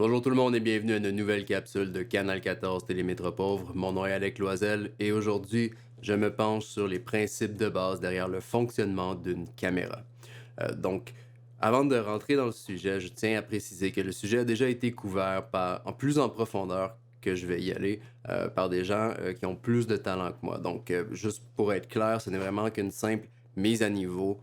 Bonjour tout le monde et bienvenue à une nouvelle capsule de Canal 14 Télémétropole. Mon nom est Alec Loisel et aujourd'hui, je me penche sur les principes de base derrière le fonctionnement d'une caméra. Donc, avant de rentrer dans le sujet, je tiens à préciser que le sujet a déjà été couvert en plus en profondeur que je vais y aller par des gens qui ont plus de talent que moi. Donc, juste pour être clair, ce n'est vraiment qu'une simple mise à niveau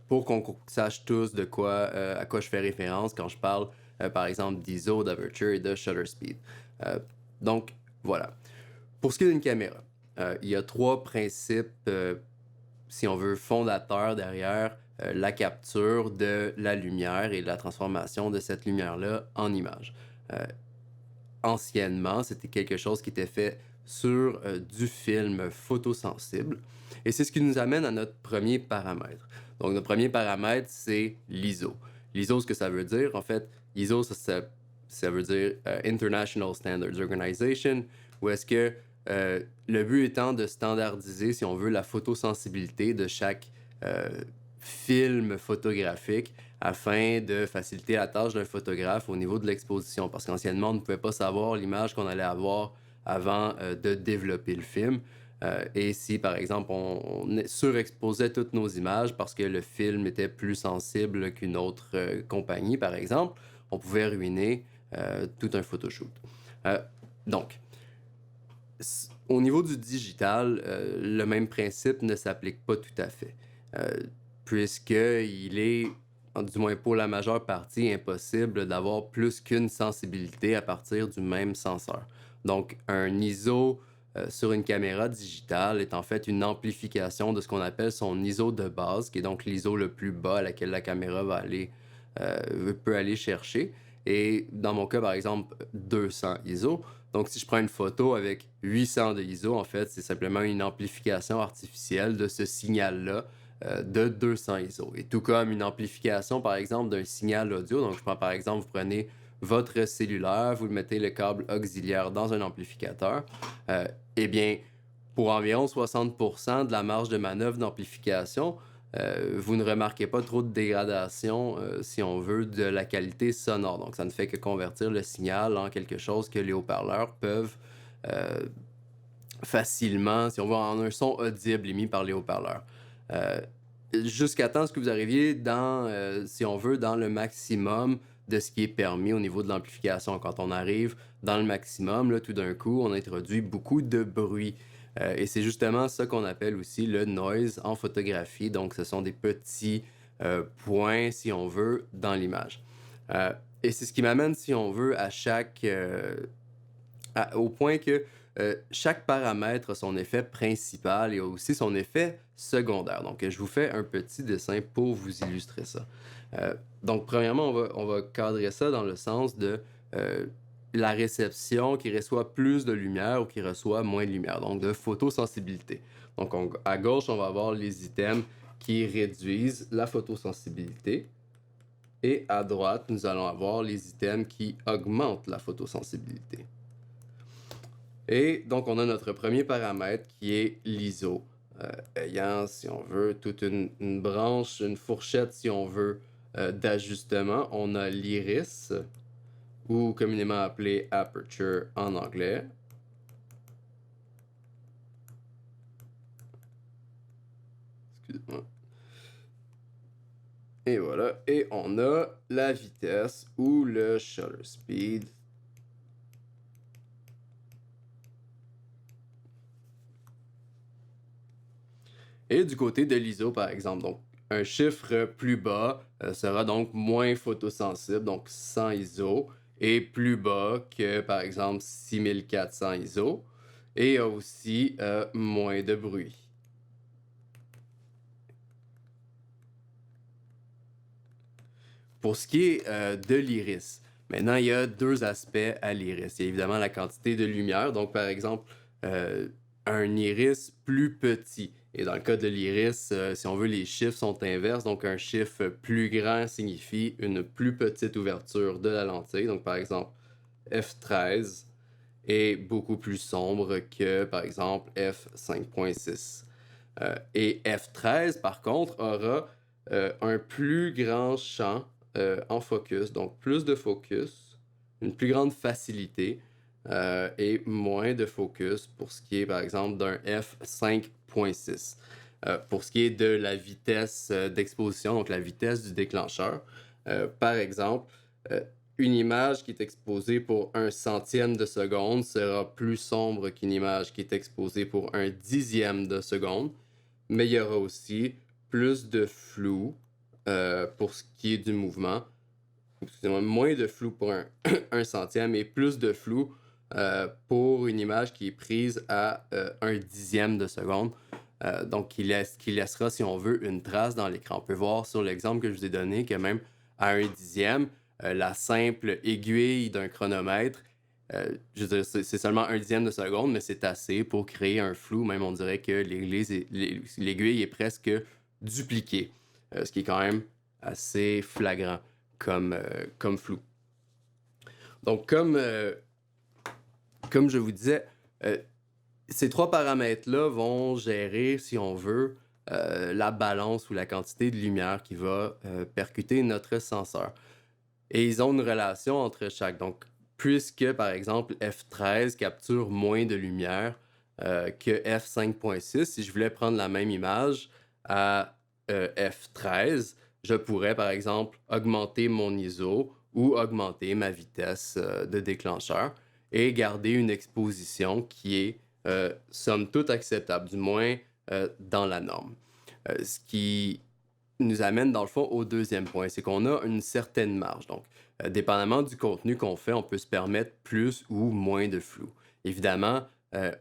pour qu'on sache tous à quoi je fais référence quand je parle par exemple d'ISO, d'aperture et de shutter speed. Euh, donc, voilà. Pour ce qui est d'une caméra, il y a trois principes, si on veut, fondateurs derrière la capture de la lumière et la transformation de cette lumière-là en image. Euh, Anciennement, c'était quelque chose qui était fait sur du film photosensible. Et c'est ce qui nous amène à notre premier paramètre. Donc, notre premier paramètre, c'est l'ISO. L'ISO, ce que ça veut dire, en fait, ISO, ça veut dire International Standards Organization, où est-ce que le but étant de standardiser, si on veut, la photosensibilité de chaque euh, film photographique afin de faciliter la tâche d'un photographe au niveau de l'exposition. Parce qu'anciennement, on ne pouvait pas savoir l'image qu'on allait avoir avant de développer le film. Et si, par exemple, on surexposait toutes nos images parce que le film était plus sensible qu'une autre compagnie, par exemple, on pouvait ruiner tout un photoshoot. Euh, donc, au niveau du digital, le même principe ne s'applique pas tout à fait, euh, puisqu'il est, du moins pour la majeure partie, impossible d'avoir plus qu'une sensibilité à partir du même senseur. Donc, un ISO sur une caméra digitale est en fait une amplification de ce qu'on appelle son ISO de base, qui est donc l'ISO le plus bas à laquelle la caméra peut aller chercher. Et dans mon cas, par exemple, 200 ISO. Donc, si je prends une photo avec 800 de ISO, en fait, c'est simplement une amplification artificielle de ce signal-là de 200 ISO. Et tout comme une amplification, par exemple, d'un signal audio. Donc, je prends par exemple, vous prenez votre cellulaire, vous mettez le câble auxiliaire dans un amplificateur. Eh bien, pour environ 60% de la marge de manœuvre d'amplification, vous ne remarquez pas trop de dégradation, si on veut, de la qualité sonore. Donc, ça ne fait que convertir le signal en quelque chose que les haut-parleurs peuvent euh, facilement, si on veut, en un son audible émis par les haut-parleurs. Euh, Jusqu'à temps que vous arriviez si on veut, dans le maximum de ce qui est permis au niveau de l'amplification. Quand on arrive dans le maximum, là, tout d'un coup, on introduit beaucoup de bruit. Et c'est justement ça qu'on appelle aussi le noise en photographie. Donc, ce sont des petits points, si on veut, dans l'image. Euh, et c'est ce qui m'amène, si on veut, au point que chaque paramètre a son effet principal et a aussi son effet secondaire. Donc, je vous fais un petit dessin pour vous illustrer ça. Donc, premièrement, on va cadrer ça dans le sens de la réception qui reçoit plus de lumière ou qui reçoit moins de lumière, donc de photosensibilité. Donc, à gauche, on va avoir les items qui réduisent la photosensibilité. Et à droite, nous allons avoir les items qui augmentent la photosensibilité. Et donc, on a notre premier paramètre qui est l'ISO, ayant, si on veut, toute une branche, une fourchette, si on veut, d'ajustement. On a l'iris, ou communément appelé aperture en anglais. Excusez-moi. Et voilà. Et on a la vitesse ou le shutter speed. Et du côté de l'ISO, par exemple, donc un chiffre plus bas sera donc moins photosensible, donc 100 ISO, et plus bas que, par exemple, 6400 ISO, et a aussi moins de bruit. Pour ce qui est de l'iris, maintenant, il y a deux aspects à l'iris. Il y a évidemment la quantité de lumière, donc par exemple, euh, un iris plus petit. Et dans le cas de l'iris, si on veut, les chiffres sont inverses. Donc, un chiffre plus grand signifie une plus petite ouverture de la lentille. Donc, par exemple, f13 est beaucoup plus sombre que, par exemple, f5.6. Et f13, par contre, aura un plus grand champ en focus, donc plus de focus une plus grande facilité et moins de focus pour ce qui est, par exemple, d'un f5.6. Pour ce qui est de la vitesse d'exposition, donc la vitesse du déclencheur, par exemple, euh, une image qui est exposée pour 1 centième de seconde sera plus sombre qu'une image qui est exposée pour 1 dixième de seconde, mais il y aura aussi plus de flou pour ce qui est du mouvement. Excusez-moi, moins de flou pour 1 centième et plus de flou pour une image qui est prise à 1 dixième de seconde. Donc, qui laissera, si on veut, une trace dans l'écran. On peut voir sur l'exemple que je vous ai donné que même à 1 dixième, la simple aiguille d'un chronomètre, je veux dire, c'est seulement 1 dixième de seconde, mais c'est assez pour créer un flou. Même on dirait que l'aiguille est presque dupliquée, ce qui est quand même assez flagrant comme flou. Donc, comme je vous disais, ces trois paramètres-là vont gérer, si on veut, la balance ou la quantité de lumière qui va percuter notre senseur. Et ils ont une relation entre chaque. Donc, puisque, par exemple, F13 capture moins de lumière que F5.6, si je voulais prendre la même image à F13, je pourrais, par exemple, augmenter mon ISO ou augmenter ma vitesse de déclencheur et garder une exposition qui est, somme toute, acceptable, du moins dans la norme. Ce qui nous amène, dans le fond, au deuxième point, c'est qu'on a une certaine marge. Donc, dépendamment du contenu qu'on fait, on peut se permettre plus ou moins de flou. Évidemment,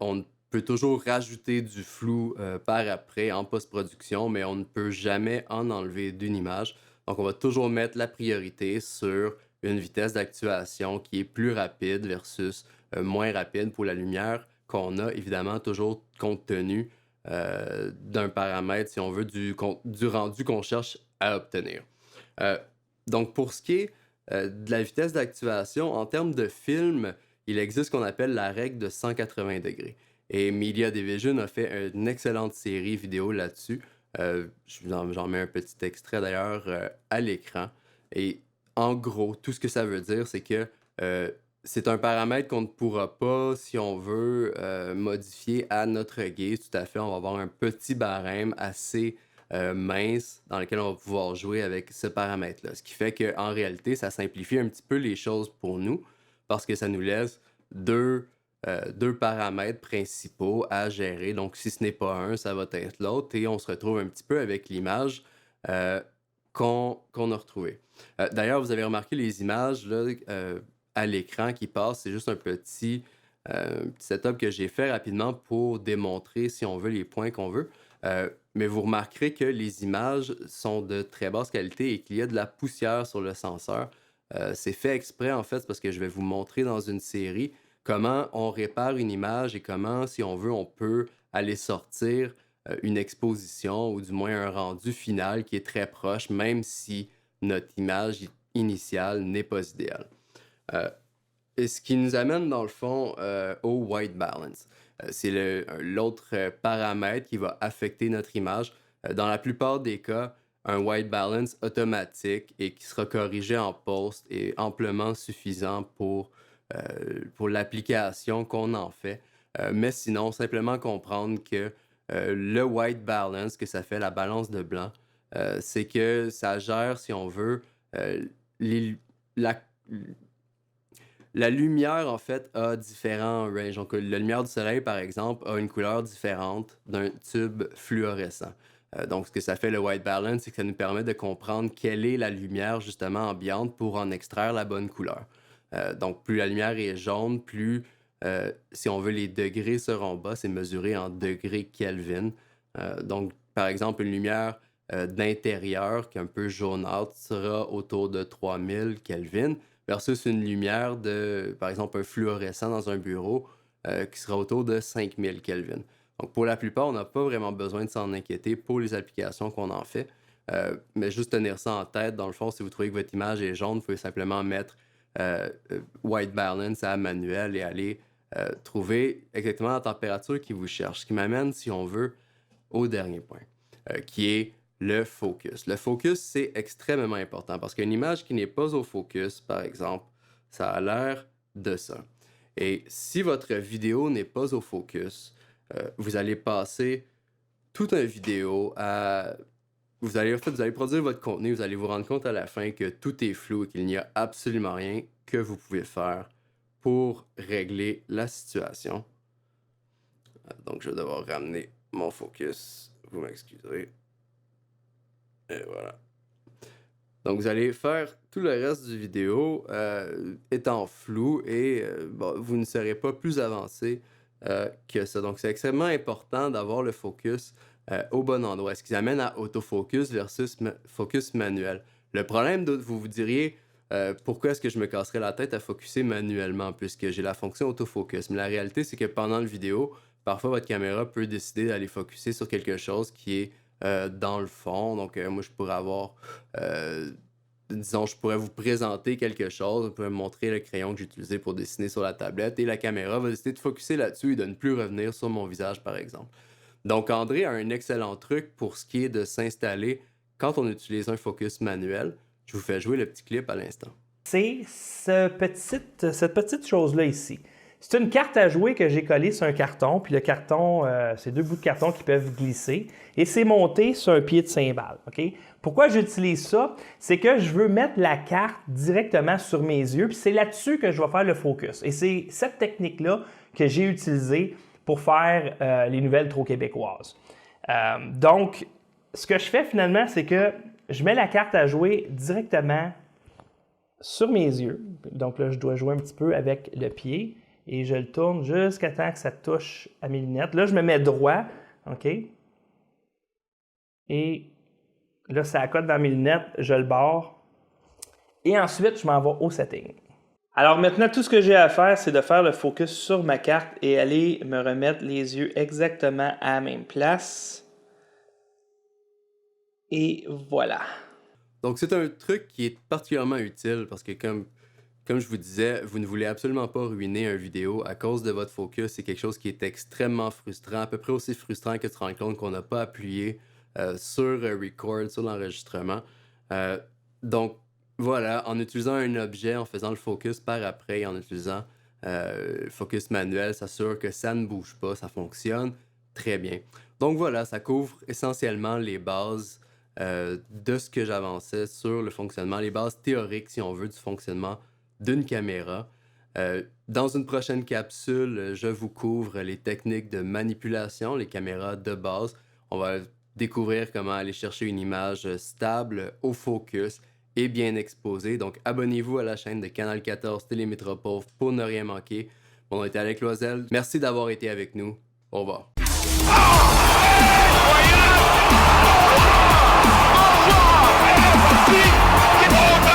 on peut toujours rajouter du flou par après en post-production, mais on ne peut jamais en enlever d'une image. Donc, on va toujours mettre la priorité sur une vitesse d'actuation qui est plus rapide versus moins rapide pour la lumière qu'on a, évidemment, toujours compte tenu d'un paramètre, si on veut, du rendu qu'on cherche à obtenir. Euh, donc, pour ce qui est de la vitesse d'activation, en termes de film, il existe ce qu'on appelle la règle de 180 degrés. Et Media Division a fait une excellente série vidéo là-dessus. J'en mets un petit extrait d'ailleurs à l'écran. Et en gros, tout ce que ça veut dire, c'est que c'est un paramètre qu'on ne pourra pas, si on veut, modifier à notre guise. Tout à fait, on va avoir un petit barème assez mince dans lequel on va pouvoir jouer avec ce paramètre-là. Ce qui fait qu'en réalité, ça simplifie un petit peu les choses pour nous parce que ça nous laisse deux paramètres principaux à gérer. Donc, si ce n'est pas un, ça va être l'autre et on se retrouve un petit peu avec l'image qu'on a retrouvée. D'ailleurs, vous avez remarqué les images là, à l'écran qui passent. C'est juste un petit setup que j'ai fait rapidement pour démontrer, si on veut, les points qu'on veut. Mais vous remarquerez que les images sont de très basse qualité et qu'il y a de la poussière sur le senseur. C'est fait exprès, en fait, parce que je vais vous montrer dans une série comment on répare une image et comment, si on veut, on peut aller sortir une exposition ou du moins un rendu final qui est très proche, même si notre image initiale n'est pas idéale. Et ce qui nous amène, dans le fond, au white balance. C'est l'autre paramètre qui va affecter notre image. Dans la plupart des cas, un white balance automatique et qui sera corrigé en post est amplement suffisant pour l'application qu'on en fait. Mais sinon, simplement comprendre que le white balance, que ça fait la balance de blanc, c'est que ça gère, si on veut, les, la, la lumière, en fait, a différents ranges. Donc, la lumière du soleil, par exemple, a une couleur différente d'un tube fluorescent. Donc, ce que ça fait, le white balance, c'est que ça nous permet de comprendre quelle est la lumière, justement, ambiante pour en extraire la bonne couleur. Donc, plus la lumière est jaune, plus, si on veut, les degrés seront bas. C'est mesuré en degrés Kelvin. Donc, par exemple, une lumière d'intérieur, qui est un peu jaunâtre, sera autour de 3000 Kelvin versus une lumière de, par exemple, un fluorescent dans un bureau qui sera autour de 5000 Kelvin. Donc, pour la plupart, on n'a pas vraiment besoin de s'en inquiéter pour les applications qu'on en fait. Mais juste tenir ça en tête, dans le fond, si vous trouvez que votre image est jaune, vous pouvez simplement mettre white balance à manuel et aller trouver exactement la température qui vous cherche. Ce qui m'amène, si on veut, au dernier point, qui est le focus. Le focus, c'est extrêmement important parce qu'une image qui n'est pas au focus, par exemple, Ça a l'air de ça. Et si votre vidéo n'est pas au focus, vous allez passer toute une vidéo à... vous allez produire votre contenu, vous allez vous rendre compte à la fin que tout est flou et qu'il n'y a absolument rien que vous pouvez faire pour régler la situation. Donc, je vais devoir ramener mon focus. Vous m'excuserez. Et voilà. Donc, vous allez faire tout le reste du vidéo étant flou et vous ne serez pas plus avancé que ça. Donc, c'est extrêmement important d'avoir le focus au bon endroit. Ce qui amène à autofocus versus focus manuel. Le problème, vous vous diriez, pourquoi est-ce que je me casserais la tête à focuser manuellement puisque j'ai la fonction autofocus? Mais la réalité, c'est que pendant la vidéo, parfois votre caméra peut décider d'aller focuser sur quelque chose qui est dans le fond. Donc, moi, je pourrais avoir, disons, je pourrais vous présenter quelque chose, vous pouvez me montrer le crayon que j'ai utilisé pour dessiner sur la tablette et la caméra va décider de focuser là-dessus et de ne plus revenir sur mon visage, par exemple. Donc, André a un excellent truc pour ce qui est de s'installer quand on utilise un focus manuel. Je vous fais jouer le petit clip à l'instant. C'est cette petite chose-là ici. C'est une carte à jouer que j'ai collée sur un carton, puis le carton, c'est 2 bouts de carton qui peuvent glisser, et c'est monté sur un pied de cymbale. Okay? Pourquoi j'utilise ça? C'est que je veux mettre la carte directement sur mes yeux, puis c'est là-dessus que je vais faire le focus. Et c'est cette technique-là que j'ai utilisée pour faire les nouvelles trop québécoises. Donc, ce que je fais finalement, c'est que je mets la carte à jouer directement sur mes yeux. Donc là, je dois jouer un petit peu avec le pied et je le tourne jusqu'à temps que ça touche à mes lunettes. Là, je me mets droit, OK? Et là, ça accote dans mes lunettes, je le barre. Et ensuite, je m'en vais au setting. Alors maintenant, tout ce que j'ai à faire, c'est de faire le focus sur ma carte et aller me remettre les yeux exactement à la même place. Et voilà. Donc, c'est un truc qui est particulièrement utile parce que, comme je vous disais, vous ne voulez absolument pas ruiner une vidéo à cause de votre focus. C'est quelque chose qui est extrêmement frustrant, à peu près aussi frustrant que de se rendre compte qu'on n'a pas appuyé sur record, sur l'enregistrement. Donc, voilà, en utilisant un objet, en faisant le focus par après, en utilisant focus manuel, s'assure que ça ne bouge pas, ça fonctionne très bien. Donc voilà, ça couvre essentiellement les bases de ce que j'avançais sur le fonctionnement, les bases théoriques, si on veut, du fonctionnement d'une caméra. Dans une prochaine capsule, je vous couvre les techniques de manipulation, les caméras de base. On va découvrir comment aller chercher une image stable, au focus et bien exposée. Donc, abonnez-vous à la chaîne de Canal 14 Télémétropole pour ne rien manquer. Mon nom est Alec Loisel. Merci d'avoir été avec nous. Au revoir. Bonjour,